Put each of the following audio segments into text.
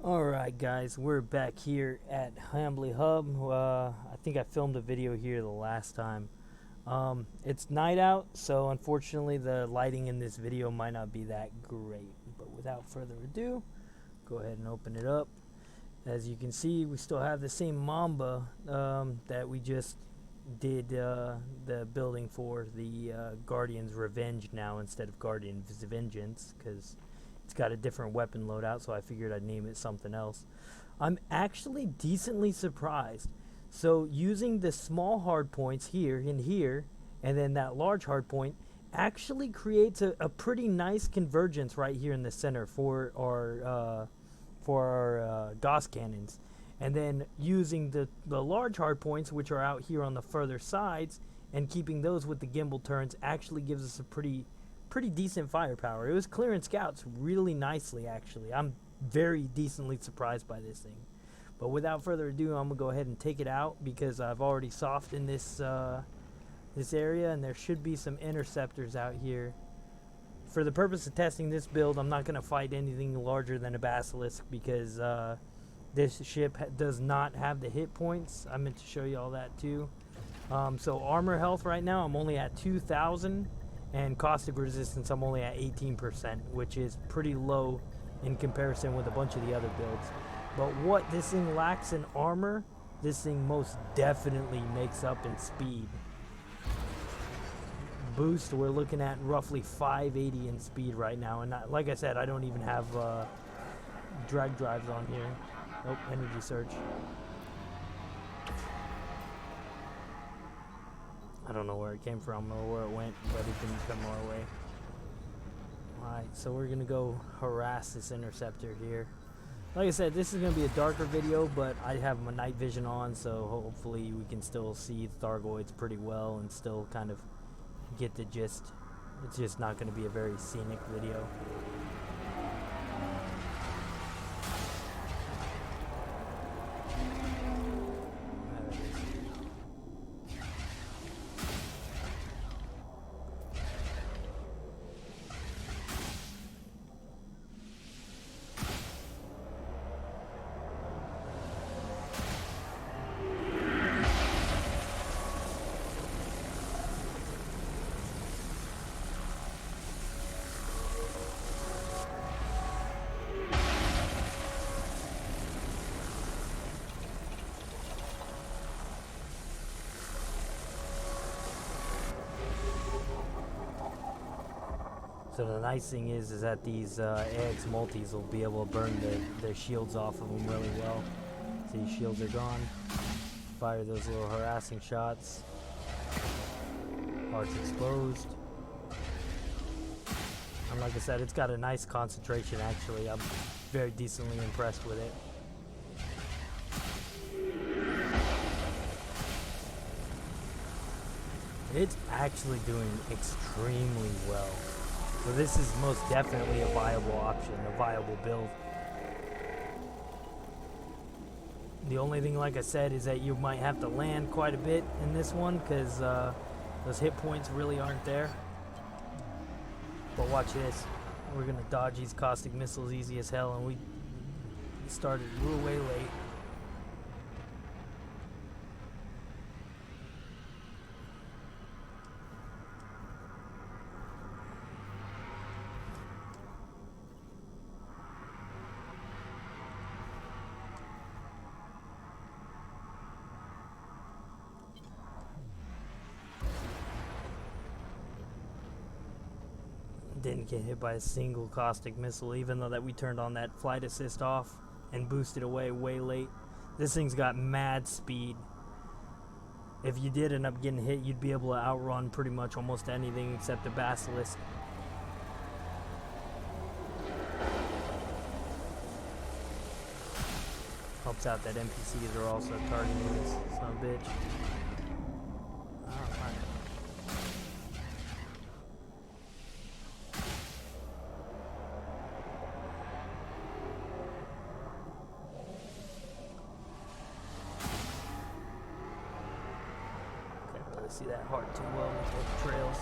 Alright guys, we're back here at Hambly Hub. I think I filmed a video here the last time. It's night out, so unfortunately the lighting in this video might not be that great. But without further ado, go ahead and open it up. As you can see, we still have the same Mamba that we just did the building for, the Guardian's Revenge now instead of Guardian's Vengeance, because it's got a different weapon loadout, so I figured I'd name it something else. I'm actually decently surprised. So using the small hard points here and here, and then that large hard point, actually creates a pretty nice convergence right here in the center for our Gauss cannons. And then using the large hard points, which are out here on the further sides, and keeping those with the gimbal turns actually gives us a pretty decent firepower. It was clearing scouts really nicely, actually. I'm very decently surprised by this thing. But without further ado, I'm gonna go ahead and take it out because I've already softened this this area, and there should be some interceptors out here. For the purpose of testing this build, I'm not gonna fight anything larger than a basilisk because this ship does not have the hit points. I meant to show you all that too. So armor health right now, I'm only at 2,000. And caustic resistance, I'm only at 18%, which is pretty low in comparison with a bunch of the other builds. But what this thing lacks in armor, this thing most definitely makes up in speed. Boost, we're looking at roughly 580 in speed right now. And like I said, I don't even have drag drives on here. Nope, energy surge. I don't know where it came from or where it went, but it didn't come our way. Alright, so we're going to go harass this interceptor here. Like I said, this is going to be a darker video, but I have my night vision on, so hopefully we can still see the Thargoids pretty well and still kind of get the gist. It's just not going to be a very scenic video. So the nice thing is that these AX multis will be able to burn their shields off of them really well. See, shields are gone. Fire those little harassing shots. Heart's exposed. And like I said, it's got a nice concentration actually. I'm very decently impressed with it. It's actually doing extremely well. So this is most definitely a viable option, a viable build. The only thing, like I said, is that you might have to land quite a bit in this one because those hit points really aren't there. But watch this. We're going to dodge these caustic missiles easy as hell, and we started way late. Didn't get hit by a single caustic missile, even though that we turned on that flight assist off and boosted away way late. This thing's got mad speed. If you did end up getting hit, you'd be able to outrun pretty much almost anything except the basilisk. Helps out that NPCs are also targeting this son of a bitch. See that heart too well with those trails.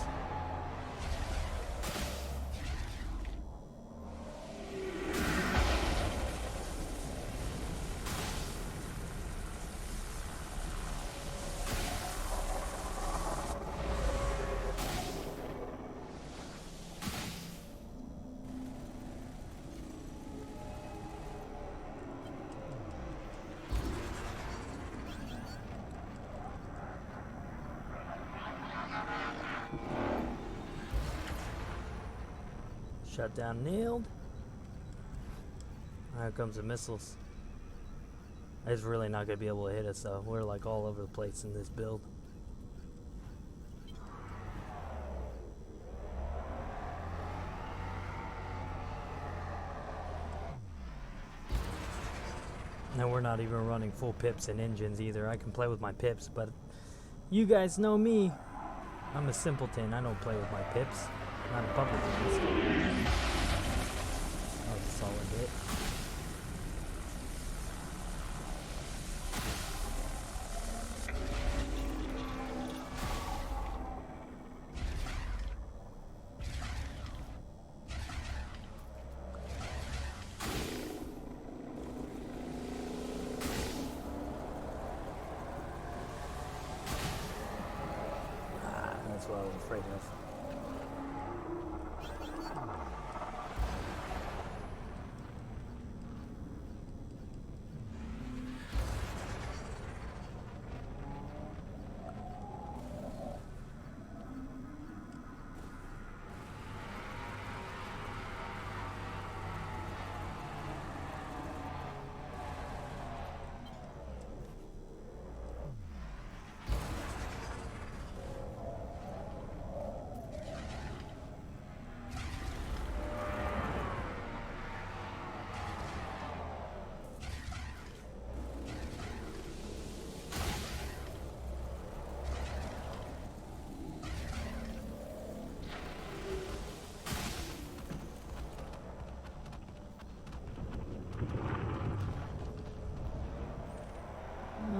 Shutdown nailed. Here comes the missiles. It's really not going to be able to hit us though. We're like all over the place in this build. And we're not even running full pips and engines either. I can play with my pips, but you guys know me. I'm a simpleton. I don't play with my pips. Not in public at least. That was a solid hit. That's what I was afraid of.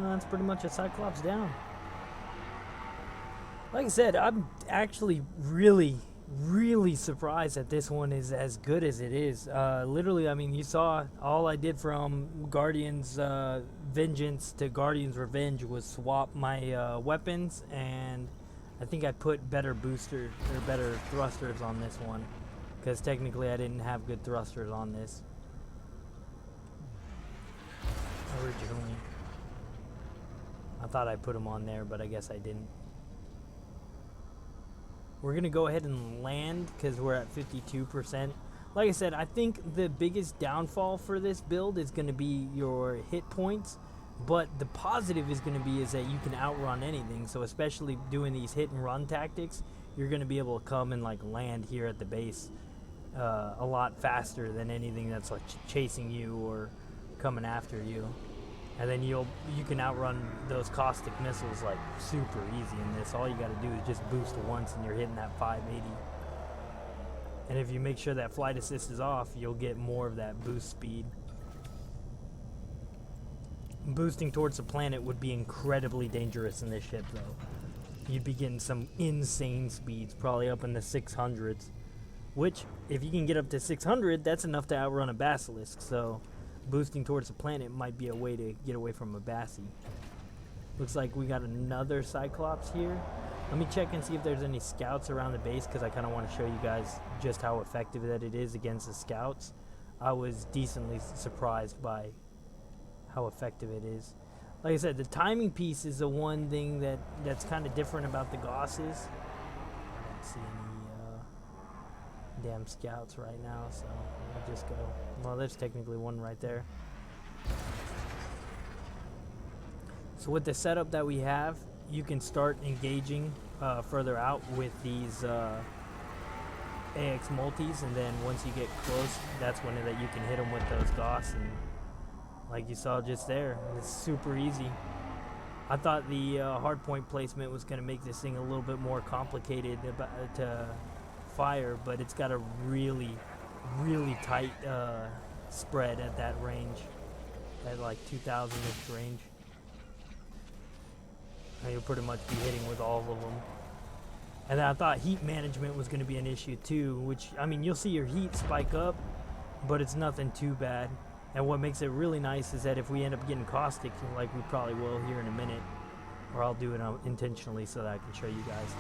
That's pretty much a Cyclops down. Like I said, I'm actually really surprised that this one is as good as it is. Literally, I mean, you saw all I did from Guardians Vengeance to Guardians Revenge was swap my weapons, and I think I put better boosters or better thrusters on this one, because technically I didn't have good thrusters on this originally. I thought I put them on there, but I guess I didn't. We're going to go ahead and land because we're at 52%. Like I said, I think the biggest downfall for this build is going to be your hit points. But the positive is going to be is that you can outrun anything. So especially doing these hit and run tactics, you're going to be able to come and like land here at the base a lot faster than anything that's like chasing you or coming after you. And then you can outrun those caustic missiles like super easy in this. All you got to do is just boost once and you're hitting that 580. And if you make sure that flight assist is off, you'll get more of that boost speed. Boosting towards the planet would be incredibly dangerous in this ship though. You'd be getting some insane speeds, probably up in the 600s. Which, if you can get up to 600, that's enough to outrun a Basilisk, so boosting towards the planet might be a way to get away from a Bassie. Looks like we got another Cyclops here. Let me check and see if there's any scouts around the base, because I kind of want to show you guys just how effective that it is against the scouts. I was decently surprised by how effective it is. Like I said, the timing piece is the one thing that's kind of different about the Gauss. I don't see any damn scouts right now, so I'll just go. Well, there's technically one right there. So with the setup that we have, you can start engaging further out with these AX multis, and then once you get close, that's when that you can hit them with those Gauss, and like you saw just there, it's super easy. I thought the hardpoint placement was going to make this thing a little bit more complicated to fire, but it's got a really tight spread at that range, at like 2,000-ish range. And you'll pretty much be hitting with all of them. And then I thought heat management was going to be an issue too, which, I mean, you'll see your heat spike up, but it's nothing too bad. And what makes it really nice is that if we end up getting caustic, like we probably will here in a minute, or I'll do it intentionally so that I can show you guys,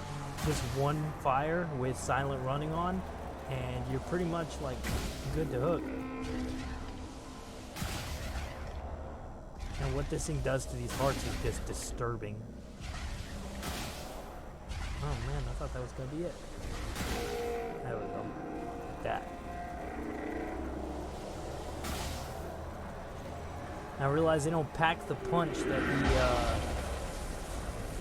just one fire with silent running on, and you're pretty much like good to hook. And what this thing does to these hearts is just disturbing. Oh man, I thought that was gonna be it. There we go. Like that. I realize they don't pack the punch that the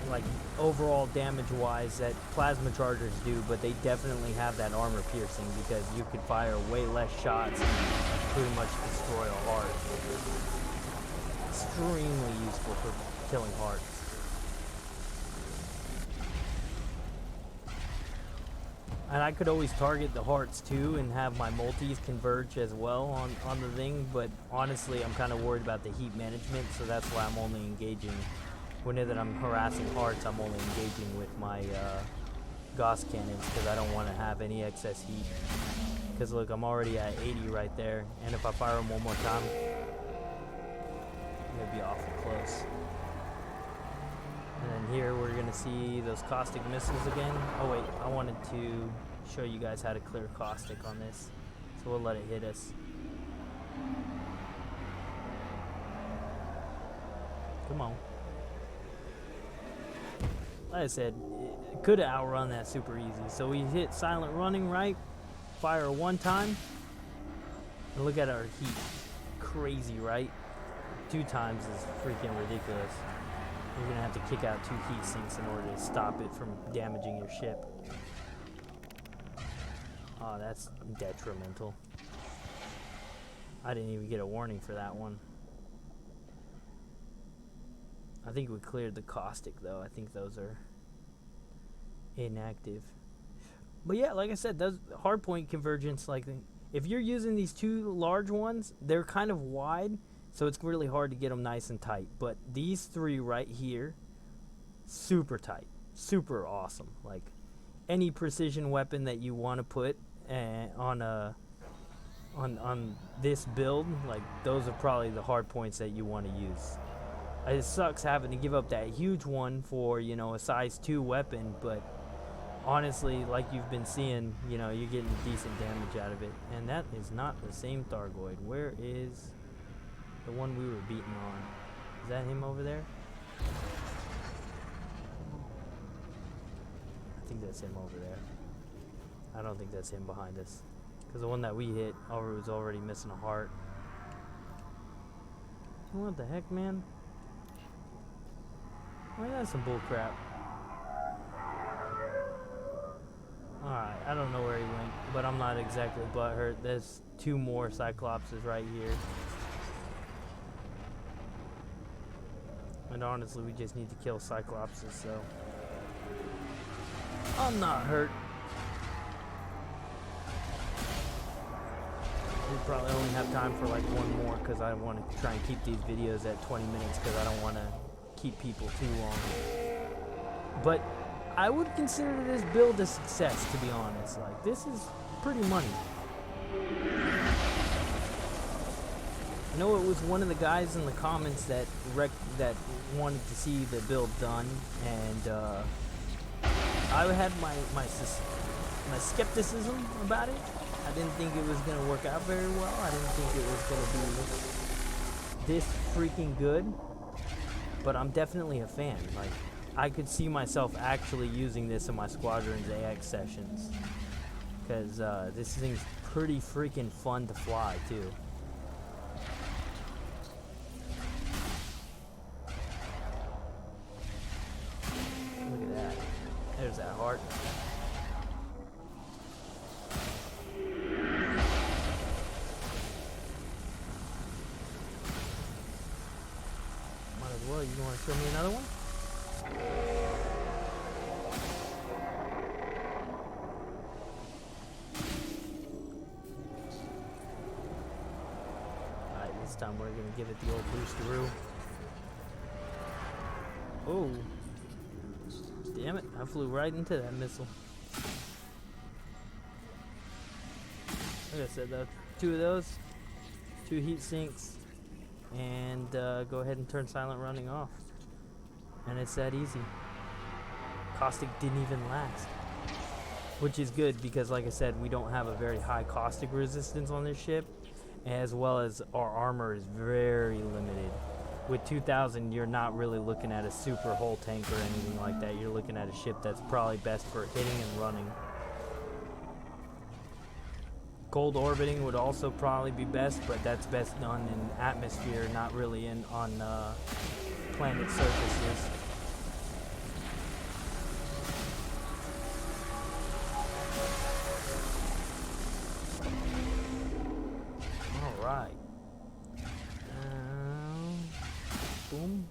like overall damage wise that plasma chargers do, but they definitely have that armor piercing because you could fire way less shots and pretty much destroy a heart. Extremely useful for killing hearts. And I could always target the hearts too and have my multis converge as well on the thing, but honestly I'm kind of worried about the heat management, so that's why I'm only engaging, whenever I'm harassing hearts, I'm only engaging with my Gauss cannons because I don't want to have any excess heat. Because look, I'm already at 80 right there, and if I fire them one more time, I'm going to be awful close. And then here we're going to see those caustic missiles again. Oh wait, I wanted to show you guys how to clear caustic on this. So we'll let it hit us. Come on. Like I said, it could have outrun that super easy. So we hit silent running, right? Fire one time. And look at our heat. Crazy, right? 2 times is freaking ridiculous. You're gonna have to kick out 2 heat sinks in order to stop it from damaging your ship. Oh, that's detrimental. I didn't even get a warning for that one. I think we cleared the caustic though. I think those are inactive. But yeah, like I said, those hardpoint convergence, like if you're using these 2 large ones, they're kind of wide, so it's really hard to get them nice and tight. But these 3 right here, super tight, super awesome. Like any precision weapon that you want to put on this build, like those are probably the hard points that you want to use. It sucks having to give up that huge one for, you know, a size 2 weapon, but honestly, like you've been seeing, you know, you're getting decent damage out of it. And that is not the same Thargoid. Where is the one we were beating on? Is that him over there? I think that's him over there. I don't think that's him behind us, because the one that we hit was already missing a heart. What the heck, man? Well, that's some bullcrap. Alright, I don't know where he went, but I'm not exactly butthurt. There's 2 more Cyclopses right here. And honestly, we just need to kill Cyclopses, so I'm not hurt. We probably only have time for like 1 more, because I want to try and keep these videos at 20 minutes because I don't want to keep people too long. But I would consider this build a success, to be honest. Like, this is pretty money. I know it was one of the guys in the comments that wanted to see the build done, and I had my skepticism about it. I didn't think it was gonna work out very well. I didn't think it was gonna be this freaking good. But I'm definitely a fan. Like, I could see myself actually using this in my Squadron's AX sessions, because this thing's pretty freaking fun to fly too. Look at that. There's that heart. Might as well. You want to show me another one? Alright, this time we're going to give it the old boosteroo. Oh. Damn it, I flew right into that missile. Like I said, though, 2 of those, 2 heat sinks, and go ahead and turn silent running off. And it's that easy. Caustic didn't even last, which is good because, like I said, we don't have a very high caustic resistance on this ship, as well as our armor is very limited. With 2000, you're not really looking at a super hull tank or anything like that. You're looking at a ship that's probably best for hitting and running. Cold orbiting would also probably be best, but that's best done in atmosphere, not really on planet surfaces. All right. Boom.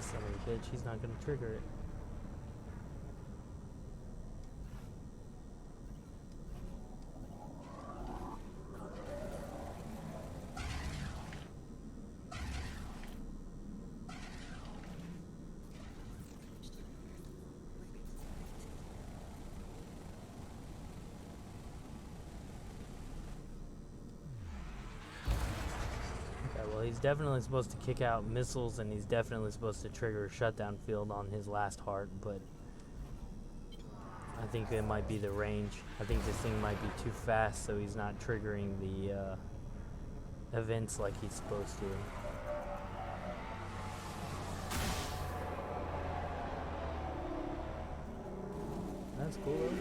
Son of a bitch, he's not gonna trigger it. Well, he's definitely supposed to kick out missiles, and he's definitely supposed to trigger a shutdown field on his last heart, but I think it might be the range. I think this thing might be too fast, so he's not triggering the events like he's supposed to. That's cool though.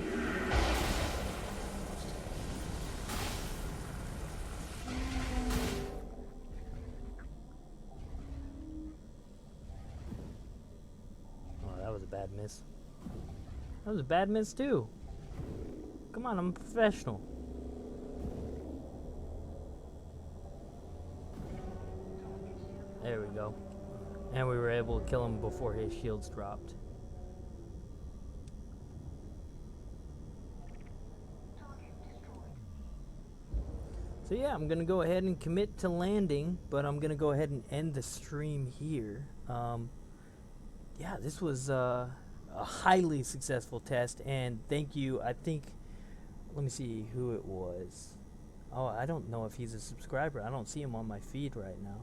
That was a bad miss. That was a bad miss too. Come on, I'm a professional. There we go. And we were able to kill him before his shields dropped. So yeah, I'm gonna go ahead and commit to landing, but I'm gonna go ahead and end the stream here. Yeah, this was a highly successful test, and thank you. I think, let me see who it was. Oh, I don't know if he's a subscriber. I don't see him on my feed right now.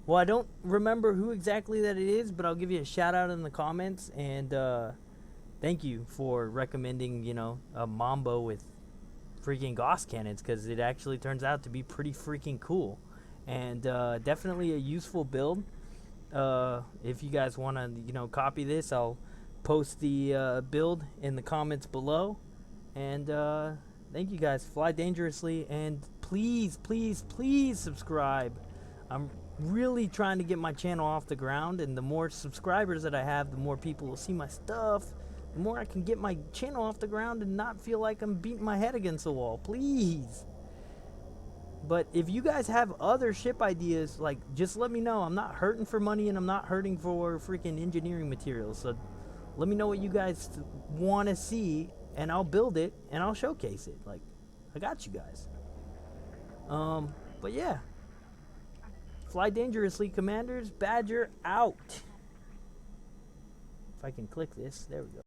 Well, I don't remember who exactly that it is, but I'll give you a shout out in the comments, and thank you for recommending, you know, a Mamba with freaking Gauss cannons, because it actually turns out to be pretty freaking cool, and definitely a useful build. If you guys want to, you know, copy this, I'll post the build in the comments below. And thank you guys. Fly dangerously, and please, please, please subscribe. I'm really trying to get my channel off the ground, and the more subscribers that I have, the more people will see my stuff, the more I can get my channel off the ground and not feel like I'm beating my head against the wall. Please. But if you guys have other ship ideas, like, just let me know. I'm not hurting for money, and I'm not hurting for freaking engineering materials. So let me know what you guys want to see, and I'll build it, and I'll showcase it. Like, I got you guys. But yeah. Fly dangerously, Commanders. Badger out. If I can click this, there we go.